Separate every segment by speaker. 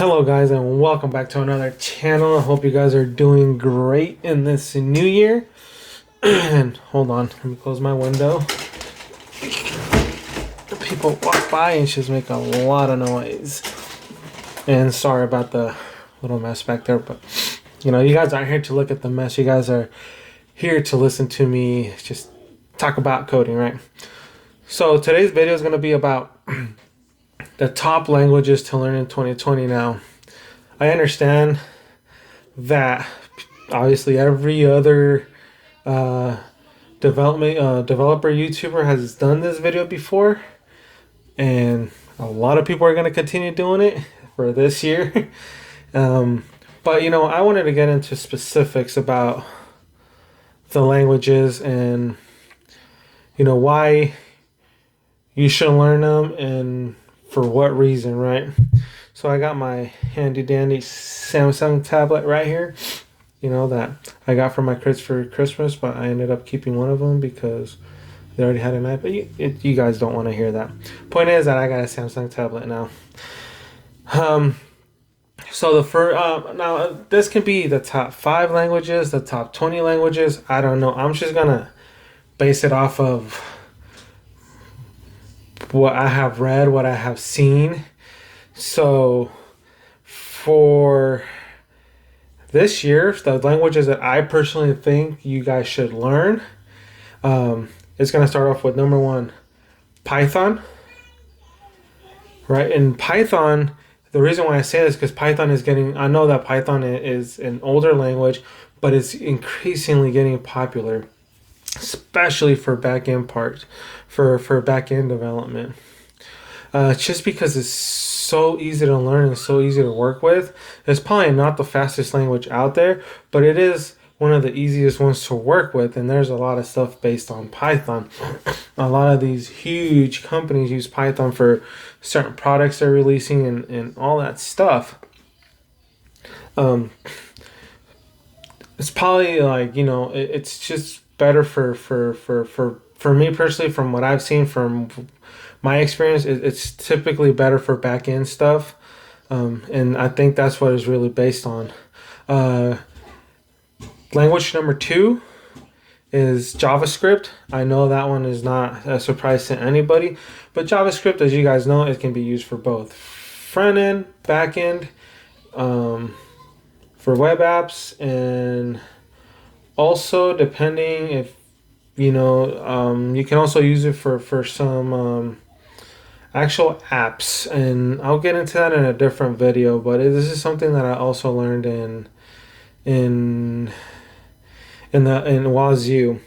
Speaker 1: Hello guys and welcome back to another channel. I hope you guys are doing great in this new year. And hold on, let me close my window. People walk by and just make a lot of noise. And sorry about the little mess back there, but you know, you guys aren't here to look at the mess. You guys are here to listen to me just talk about coding, right? So today's video is going to be about the top languages to learn in 2020. Now, I understand that obviously every other developer YouTuber has done this video before, and a lot of people are going to continue doing it for this year. But you know, I wanted to get into specifics about the languages and you know why you should learn them and for what reason, right? So I got my handy dandy Samsung tablet right here, you know, that I got from my kids for Christmas, but I ended up keeping one of them because they already had an iPad. You guys don't want to hear that. Point is that I got a Samsung tablet now. So the first, now this can be the top 5 languages, the top 20 languages. I don't know. I'm just gonna base it off of what I have read, what I have seen. So for this year, the languages that I personally think you guys should learn, it's going to start off with number 1, Python. Right? And Python, the reason why I say this is because Python is getting, I know that Python is an older language, but it's increasingly getting popular, especially for back-end parts, for back-end development. Just because it's so easy to learn and so easy to work with. It's probably not the fastest language out there, but it is one of the easiest ones to work with, and there's a lot of stuff based on Python. A lot of these huge companies use Python for certain products they're releasing and all that stuff. It's probably like, you know, it's just better for me personally, from what I've seen from my experience. It's typically better for back end stuff, and I think that's what it's really based on. Language number 2 is JavaScript. I know that one is not a surprise to anybody, but JavaScript, as you guys know, it can be used for both front end, back end, for web apps, and also depending if you know, you can also use it for some actual apps, and I'll get into that in a different video. But this is something that I also learned in Wazoo.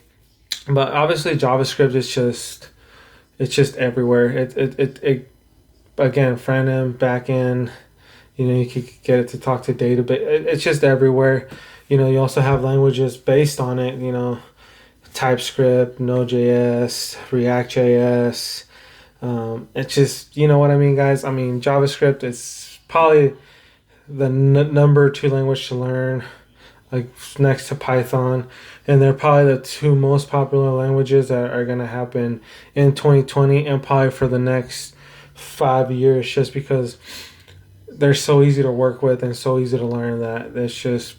Speaker 1: But obviously JavaScript is just everywhere. It again, front end, back end. You know, you could get it to talk to database. It's just everywhere. You know, you also have languages based on it. You know, TypeScript, Node.js, React.js. It's just, you know what I mean, guys? I mean, JavaScript is probably the number 2 language to learn, like next to Python. And they're probably the 2 most popular languages that are going to happen in 2020 and probably for the next 5 years, just because they're so easy to work with and so easy to learn that it's just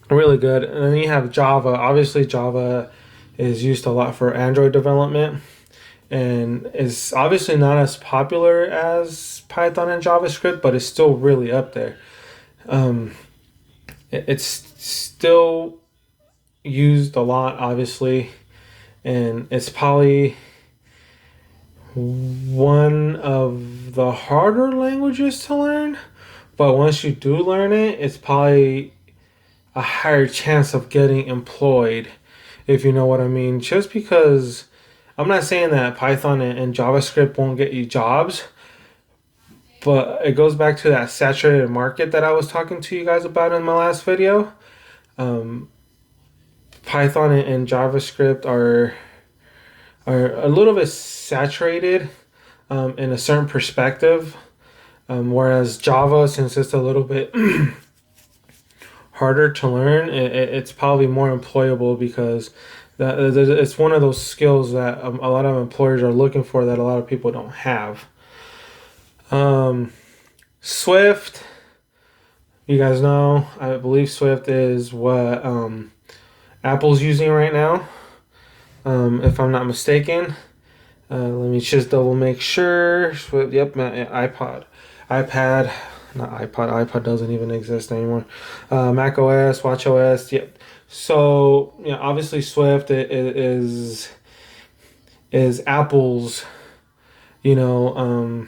Speaker 1: really good. And then you have Java. Obviously Java is used a lot for Android development and is obviously not as popular as Python and JavaScript, but it's still really up there. It's still used a lot, obviously, and it's probably one of the harder languages to learn, but once you do learn it, it's probably a higher chance of getting employed, if you know what I mean. Just because I'm not saying that Python and JavaScript won't get you jobs, but it goes back to that saturated market that I was talking to you guys about in my last video. Python and JavaScript are a little bit saturated in a certain perspective, whereas Java, since it's a little bit harder to learn, it's probably more employable because it's one of those skills that a lot of employers are looking for that a lot of people don't have. Swift, you guys know, I believe Swift is what Apple's using right now, if I'm not mistaken. Let me just double make sure. Swift, yep, my iPad, not iPod. iPod doesn't even exist anymore. Mac OS, Watch OS, yep. So yeah, obviously Swift is Apple's, you know,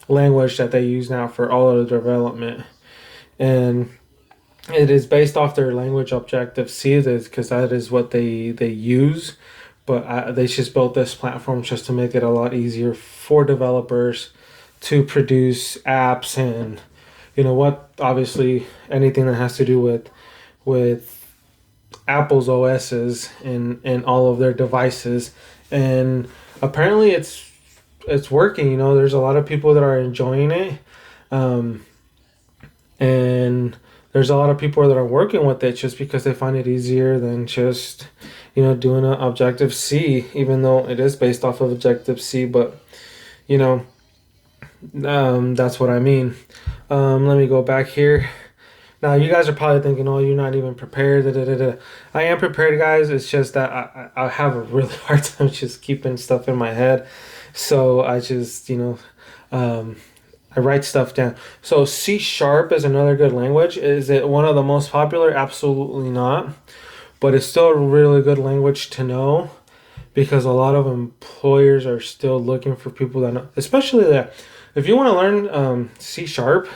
Speaker 1: language that they use now for all of the development, and it is based off their language Objective C, because that is what they use. But they just built this platform just to make it a lot easier for developers to produce apps, and obviously anything that has to do with Apple's OSs and all of their devices. And apparently it's working. There's a lot of people that are enjoying it, um, and there's a lot of people that are working with it just because they find it easier than just doing an Objective C, even though it is based off of Objective C. But you know that's what I mean. Let me go back here. Now you guys are probably thinking, "Oh, you're not even prepared." Da, da, da, da. I am prepared, guys. It's just that I have a really hard time just keeping stuff in my head, so I just um, I write stuff down. So C sharp is another good language. Is it one of the most popular? Absolutely not. But it's still a really good language to know, because a lot of employers are still looking for people that know, especially that if you want to learn C sharp,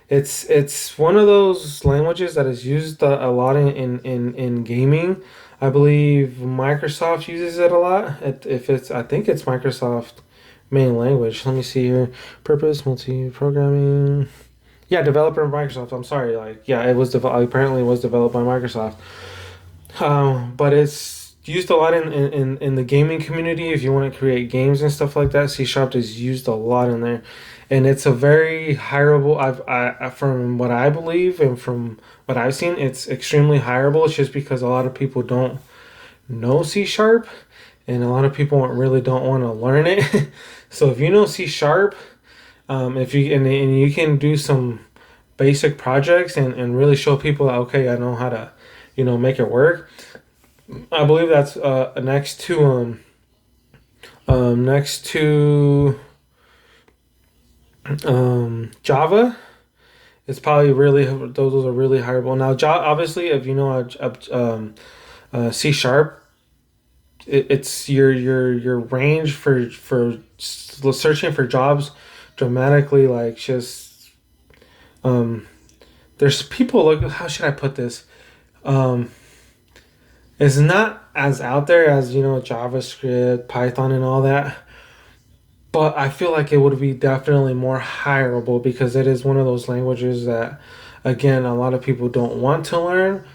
Speaker 1: it's one of those languages that is used a lot in gaming. I believe Microsoft uses it a lot. If it's I think it's Microsoft main language. Let me see here. Purpose multi programming. Yeah, developer of Microsoft. I'm sorry. Yeah, apparently it was developed by Microsoft. But it's used a lot in the gaming community. If you want to create games and stuff like that, C sharp is used a lot in there, and it's a very hireable. From what I believe and from what I've seen, it's extremely hireable. It's just because a lot of people don't know C sharp, and a lot of people really don't want to learn it. So if you know C sharp, if you and you can do some basic projects and really show people that, okay, I know how to make it work. I believe that's next to Java. It's probably really those are really hireable. Now, obviously, if you know C sharp, it's your range for searching for jobs dramatically, like just there's people, like, how should I put this? um it's not as out there as JavaScript, Python, and all that, but I feel like it would be definitely more hireable, because it is one of those languages that, again, a lot of people don't want to learn.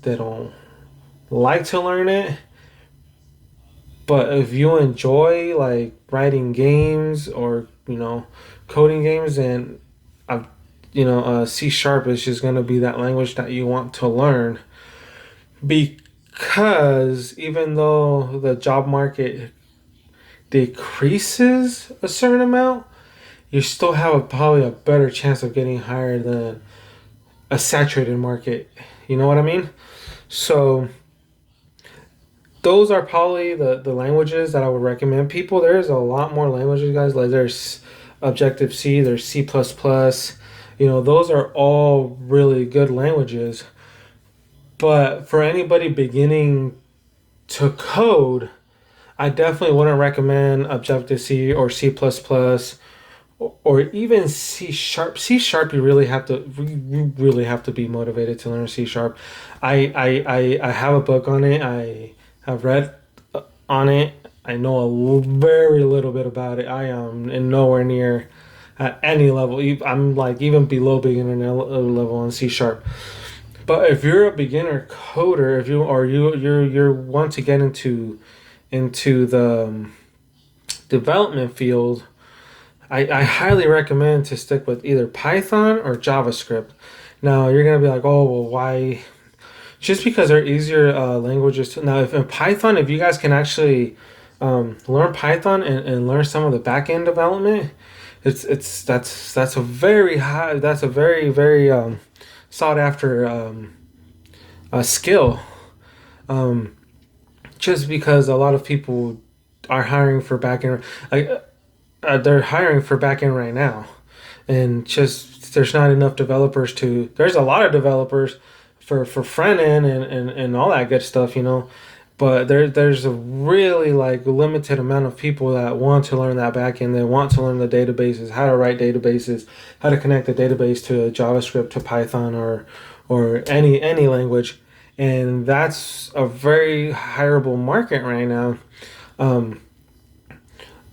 Speaker 1: They don't like to learn it. But if you enjoy, like, writing games or coding games, then C sharp is just gonna be that language that you want to learn, because even though the job market decreases a certain amount, you still have probably a better chance of getting hired than a saturated market. You know what I mean? So those are probably the languages that I would recommend people. There's a lot more languages, guys. Like, there's Objective C, there's C++. Those are all really good languages. But for anybody beginning to code, I definitely wouldn't recommend Objective C or C++, or even C sharp. C sharp, you really have to be motivated to learn C sharp. I have a book on it. I have read on it. I know very little bit about it. I am in nowhere near at any level. I'm like even below beginner level on C sharp. But if you're a beginner coder, if you or you want to get into the development field, I highly recommend to stick with either Python or JavaScript. Now you're gonna be like, oh well, why? Just because they're easier languages to. Now, if in Python, if you guys can actually learn Python and learn some of the back end development, That's a very high, that's a very very sought after skill. Um, just because a lot of people are hiring for back end, like they're hiring for back end right now, and just there's not enough developers to. There's a lot of developers for front end and all that good stuff, you know. But there's a really like limited amount of people that want to learn that back end. They want to learn the databases, how to write databases, how to connect the database to JavaScript, to Python, or any language, and that's a very hireable market right now. Um,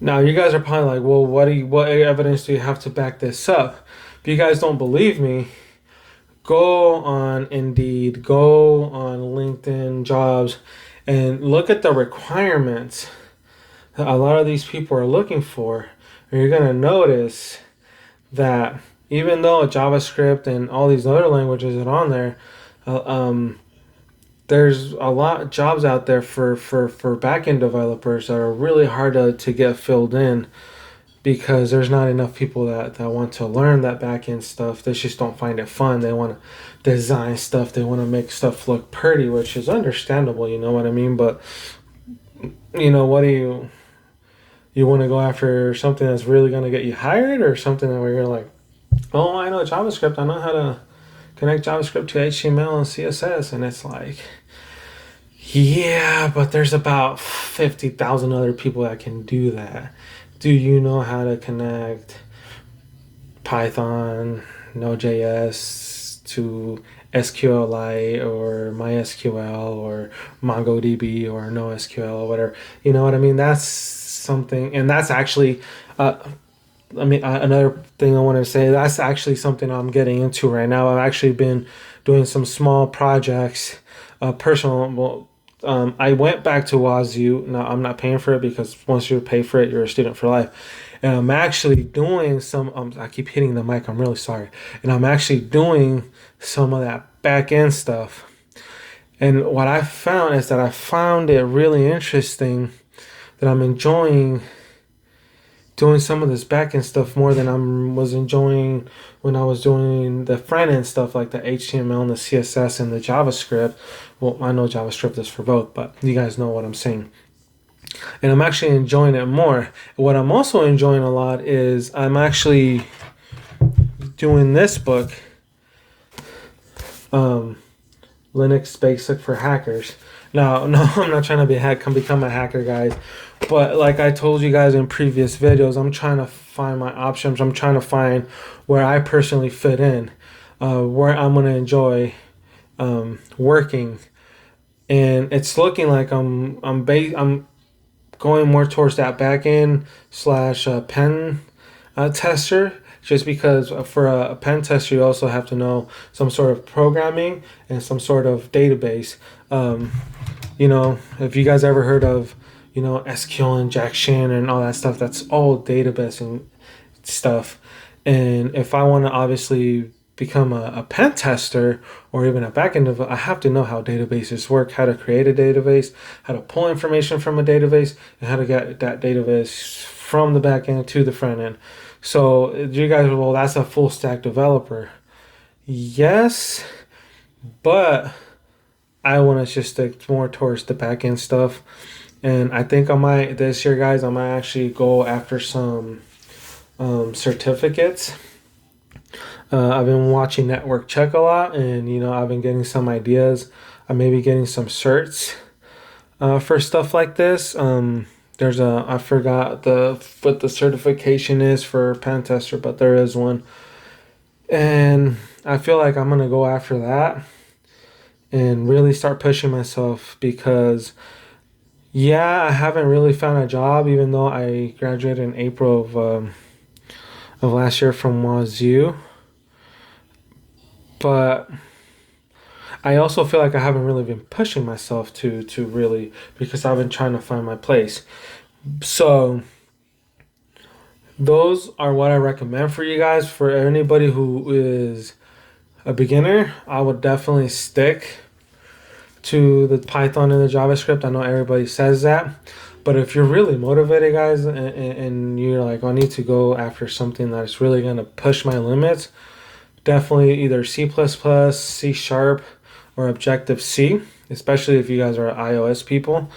Speaker 1: Now you guys are probably like, well, what evidence do you have to back this up? If you guys don't believe me, go on Indeed, go on LinkedIn Jobs, and look at the requirements that a lot of these people are looking for. And you're gonna notice that even though JavaScript and all these other languages are on there, uh, um, there's a lot of jobs out there for backend developers that are really hard to get filled in because there's not enough people that want to learn that backend stuff. They just don't find it fun. They want to design stuff. They want to make stuff look pretty, which is understandable. You know what I mean? But you know, what do you want to go after something that's really going to get you hired, or something that where you're like, oh, I know JavaScript. I know how to connect JavaScript to HTML and CSS, and it's like, yeah, but there's about 50,000 other people that can do that. Do you know how to connect Python, Node.js to SQLite or MySQL or MongoDB or NoSQL or whatever? You know what I mean? That's something, and that's actually, another thing I want to say, that's actually something I'm getting into right now. I've actually been doing some small projects, personal. Well, I went back to Wazoo. Now I'm not paying for it because once you pay for it, you're a student for life. And I'm actually doing some. I keep hitting the mic. I'm really sorry. And I'm actually doing some of that back end stuff. And what I found is that I found it really interesting that I'm enjoying doing some of this back end stuff more than I was enjoying when I was doing the front end stuff like the HTML and the CSS and the JavaScript. Well, I know JavaScript is for both, but you guys know what I'm saying. And I'm actually enjoying it more. What I'm also enjoying a lot is I'm actually doing this book, um, Linux Basic for Hackers. Now, no, I'm not trying to become a hacker, guys. But like I told you guys in previous videos, I'm trying to find my options. I'm trying to find where I personally fit in, where I'm gonna enjoy working, and it's looking like I'm going more towards that back end slash pen tester. Just because for a pen tester, you also have to know some sort of programming and some sort of database. Um, you know, if you guys ever heard of, you know, SQL injection and all that stuff, that's all database and stuff. And if I want to obviously become a pen tester or even a backend developer, I have to know how databases work, how to create a database, how to pull information from a database, and how to get that database from the backend to the front end. So you guys, well, that's a full stack developer. Yes, but I want to just stick more towards the back end stuff. And I think I might, this year, guys, I might actually go after some certificates. I've been watching Network Check a lot, and you know, I've been getting some ideas. I may be getting some certs for stuff like this. There's I forgot what the certification is for pen tester, but there is one, and I feel like I'm gonna go after that and really start pushing myself because, yeah, I haven't really found a job, even though I graduated in April of last year from Wazoo. But I also feel like I haven't really been pushing myself to really, because I've been trying to find my place. So those are what I recommend for you guys. For anybody who is a beginner, I would definitely stick to the Python and the JavaScript. I know everybody says that, But if you're really motivated, guys, and you're like, I need to go after something that's really going to push my limits, definitely either C++, C Sharp, or Objective C, especially if you guys are iOS people.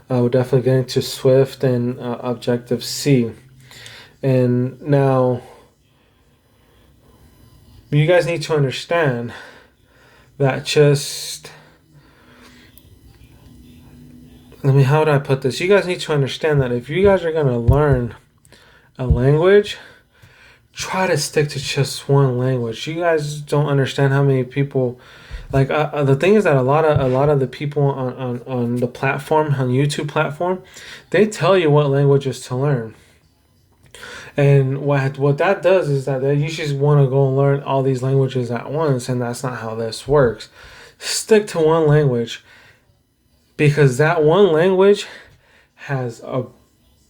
Speaker 1: We're definitely getting to Swift and Objective C. And now, you guys need to understand that just how would I put this? You guys need to understand that if you guys are going to learn a language, try to stick to just one language. You guys don't understand how many people, like the thing is that a lot of the people on the platform, on YouTube platform, they tell you what languages to learn. And what that does is that you just want to go and learn all these languages at once, and that's not how this works. Stick to one language, because that one language has a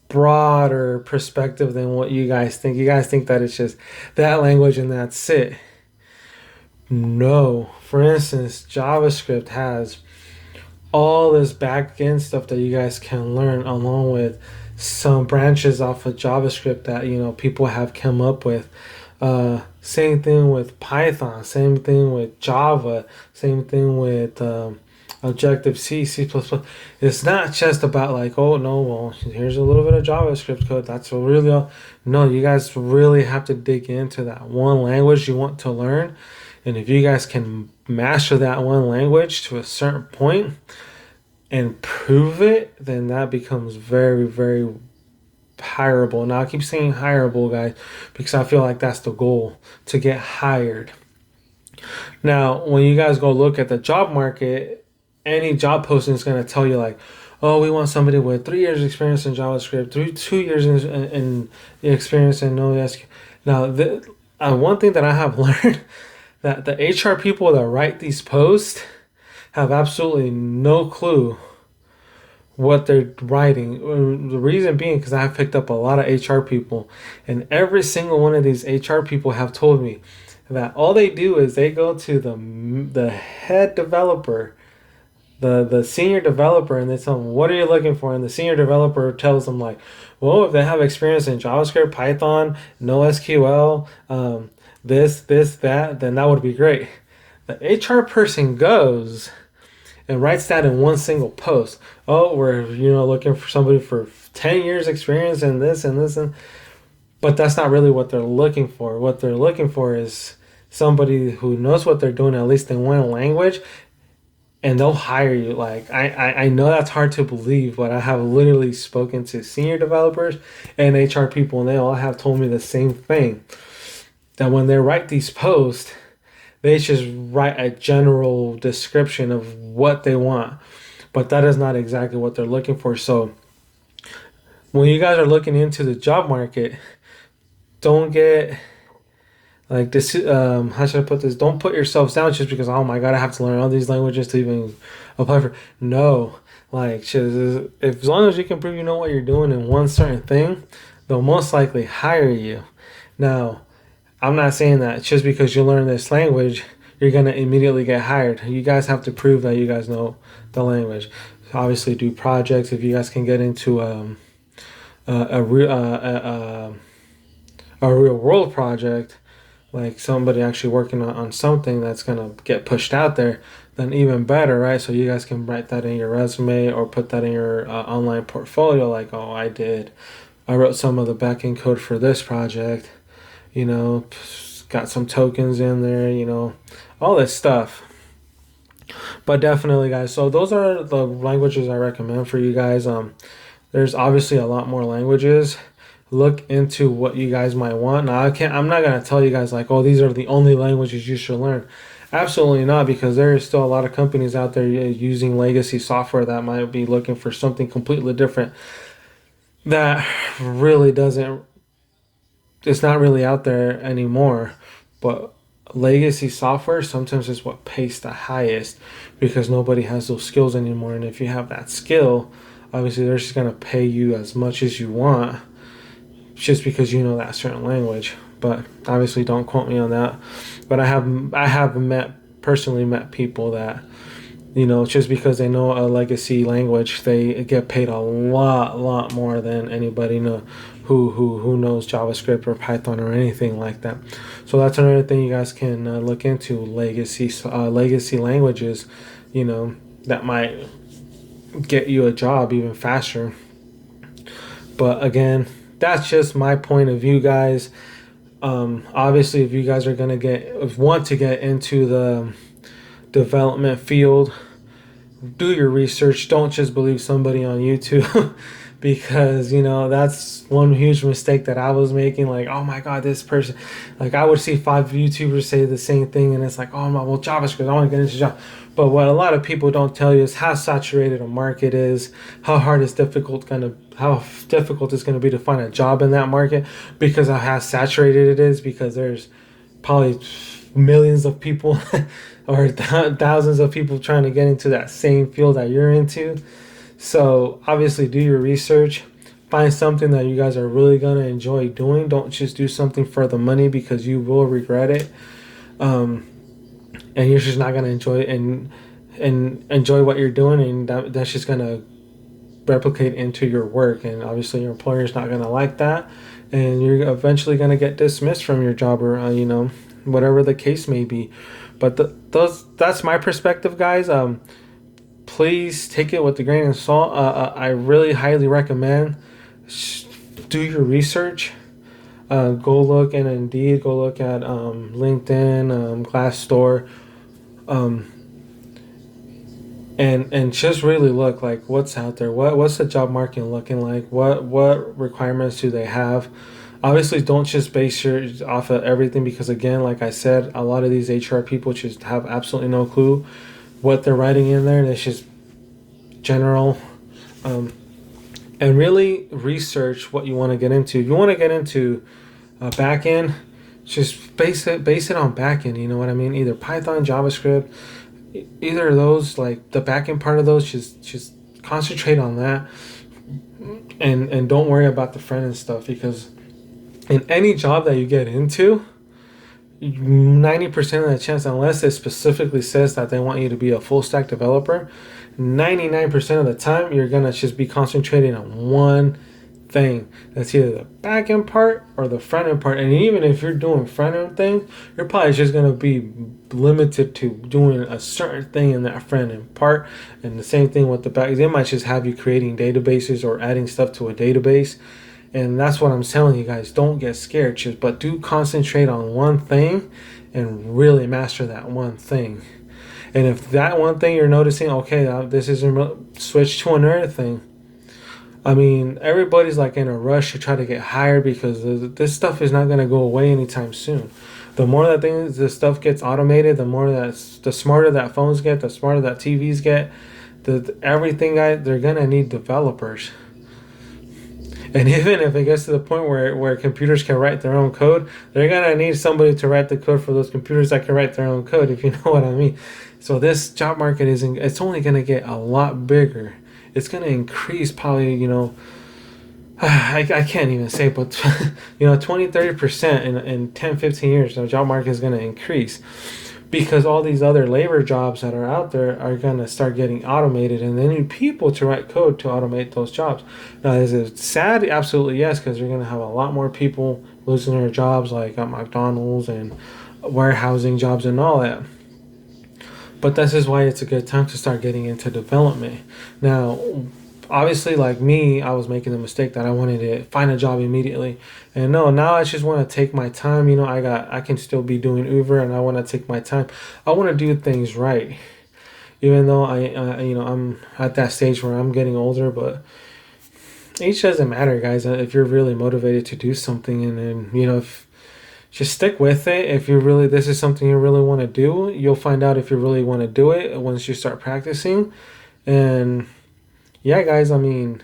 Speaker 1: broader perspective than what you guys think. You guys think that it's just that language and that's it. No. For instance, JavaScript has all this back end stuff that you guys can learn, along with some branches off of JavaScript that people have come up with. Same thing with Python, same thing with Java, same thing with Objective C, C++. It's not just about like, oh no, well, here's a little bit of JavaScript code. That's really all. No, you guys really have to dig into that one language you want to learn. And if you guys can master that one language to a certain point and prove it, then that becomes very, very hireable. Now I keep saying hireable, guys, because I feel like that's the goal, to get hired. Now, when you guys go look at the job market, any job posting is going to tell you like, oh, we want somebody with 3 years experience in JavaScript, 2 years in experience in NoSQL. Now, one thing that I have learned, that the HR people that write these posts have absolutely no clue what they're writing. The reason being because I've picked up a lot of HR people, and every single one of these HR people have told me that all they do is they go to the head developer, the senior developer, and they tell them, what are you looking for? And the senior developer tells them like, well, if they have experience in JavaScript, Python, NoSQL, that, then that would be great. The HR person goes and writes that in one single post. Oh, we're looking for somebody for 10 years experience in this and this, but that's not really what they're looking for. What they're looking for is somebody who knows what they're doing, at least in one language, and they'll hire you. Like, I know that's hard to believe, but I have literally spoken to senior developers and HR people, and they all have told me the same thing, that when they write these posts, they just write a general description of what they want, but that is not exactly what they're looking for. So when you guys are looking into the job market, don't get like this. How should I put this? Don't put yourselves down just because, oh my god, I have to learn all these languages to even apply for. No, like, just, if as long as you can prove you know what you're doing in one certain thing, they'll most likely hire you. Now, I'm not saying that just because you learn this language, you're going to immediately get hired. You guys have to prove that you guys know the language. Obviously, do projects. If you guys can get into a real world project, like somebody actually working on something that's going to get pushed out there, then even better, right? So you guys can write that in your resume or put that in your online portfolio, like, oh, I wrote some of the backend code for this project. Got some tokens in there, all this stuff. But definitely, guys, so those are the languages I recommend for you guys. There's obviously a lot more languages. Look into what you guys might want. Now, I'm not going to tell you guys like, oh, these are the only languages you should learn. Absolutely not, because there is still a lot of companies out there using legacy software that might be looking for something completely different that really doesn't, it's not really out there anymore. But legacy software sometimes is what pays the highest, because nobody has those skills anymore. And if you have that skill, obviously they're just going to pay you as much as you want just because you know that certain language. But obviously don't quote me on that. But I have personally met people that You know, just because they know a legacy language, they get paid a lot more than anybody know who knows JavaScript or Python or anything like that. So that's another thing you guys can look into, legacy languages. You know, that might get you a job even faster. But again, that's just my point of view, guys. Obviously, if you guys are gonna want to get into the development field, do your research. Don't just believe somebody on YouTube because, you know, that's one huge mistake that I was making. Like, oh my God, this person, like I would see 5 YouTubers say the same thing and it's like, oh my, well, JavaScript, I want to get into Java. But what a lot of people don't tell you is how saturated a market is, how difficult it's gonna be to find a job in that market because of how saturated it is, because there's probably millions of people or thousands of people trying to get into that same field that you're into. So obviously do your research, find something that you guys are really going to enjoy doing. Don't just do something for the money because you will regret it. And you're just not going to enjoy it and enjoy what you're doing, and that's just going to replicate into your work, and obviously your employer's not going to like that, and you're eventually going to get dismissed from your job, or you know, whatever the case may be. But that's my perspective, guys. Please take it with a grain of salt. I really highly recommend do your research. Go look in Indeed, go look at LinkedIn, Glassdoor, and just really look like what's out there. What's the job market looking like? What requirements do they have? Obviously, don't just base your off of everything, because again, like I said, a lot of these HR people just have absolutely no clue what they're writing in there. It's just general. And really research what you want to get into. If you want to get into back end, just base it on back end. You know what I mean? Either Python, JavaScript, either of those. Like the back end part of those, just concentrate on that, and don't worry about the front end stuff, because in any job that you get into, 90% of the chance, unless it specifically says that they want you to be a full stack developer, 99% of the time you're gonna just be concentrating on one thing. That's either the back end part or the front end part. And even if you're doing front end things, you're probably just gonna be limited to doing a certain thing in that front end part. And the same thing with the back. They might just have you creating databases or adding stuff to a database. And that's what I'm telling you guys. Don't get scared, but do concentrate on one thing and really master that one thing. And if that one thing you're noticing, okay, this isn't, switch to another thing. I mean, everybody's like in a rush to try to get hired because this stuff is not going to go away anytime soon. The more that this stuff gets automated, the smarter that phones get, the smarter that TVs get, everything, they're going to need developers. And even if it gets to the point where computers can write their own code, they're going to need somebody to write the code for those computers that can write their own code, if you know what I mean. So this job market it's only going to get a lot bigger. It's going to increase probably, you know, I can't even say, but, you know, 20-30% in 10-15 years, the job market is going to increase. Because all these other labor jobs that are out there are going to start getting automated, and they need people to write code to automate those jobs. Now, is it sad? Absolutely yes, because you're going to have a lot more people losing their jobs, like at McDonald's and warehousing jobs and all that. But this is why it's a good time to start getting into development. Now, obviously, like me, I was making the mistake that I wanted to find a job immediately, and no, now I just want to take my time. You know, I can still be doing Uber, and I want to take my time. I want to do things right, even though you know, I'm at that stage where I'm getting older. But age doesn't matter, guys. If you're really motivated to do something, and then, you know, just stick with it. If this is something you really want to do, you'll find out if you really want to do it once you start practicing. And yeah, guys, I mean,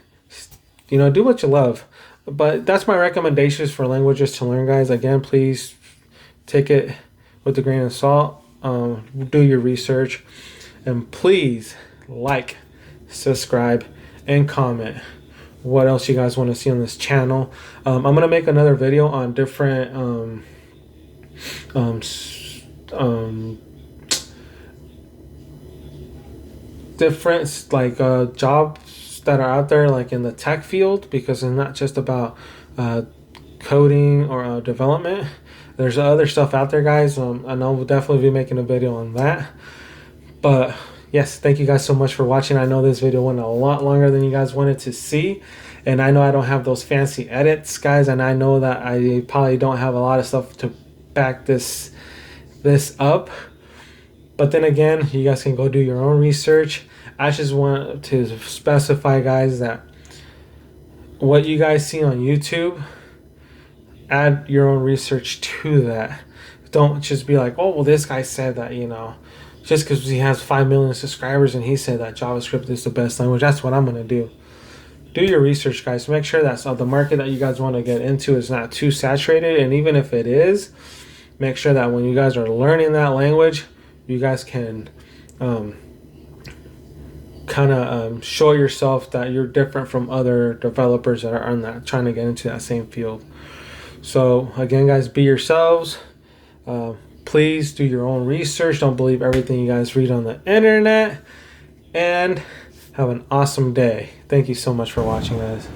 Speaker 1: you know, do what you love. But that's my recommendations for languages to learn, guys. Again, please take it with a grain of salt. Do your research. And please like, subscribe, and comment what else you guys want to see on this channel. I'm going to make another video on different different like jobs that are out there like in the tech field, because it's not just about uh, coding or development. There's other stuff out there, guys. I know we'll definitely be making a video on that. But yes, thank you guys so much for watching. I know this video went a lot longer than you guys wanted to see. And I know I don't have those fancy edits, guys. And I know that I probably don't have a lot of stuff to back this up. But then again, you guys can go do your own research. I just want to specify, guys, that what you guys see on YouTube, add your own research to that. Don't just be like, oh, well, this guy said that, just because he has 5 million subscribers and he said that JavaScript is the best language. That's what I'm going to do. Do your research, guys. Make sure that the market that you guys want to get into is not too saturated. And even if it is, make sure that when you guys are learning that language, you guys can kind of show yourself that you're different from other developers that are on that, trying to get into that same field. So again, guys, be yourselves. Please do your own research. Don't believe everything you guys read on the internet. And have an awesome day. Thank you so much for watching, guys.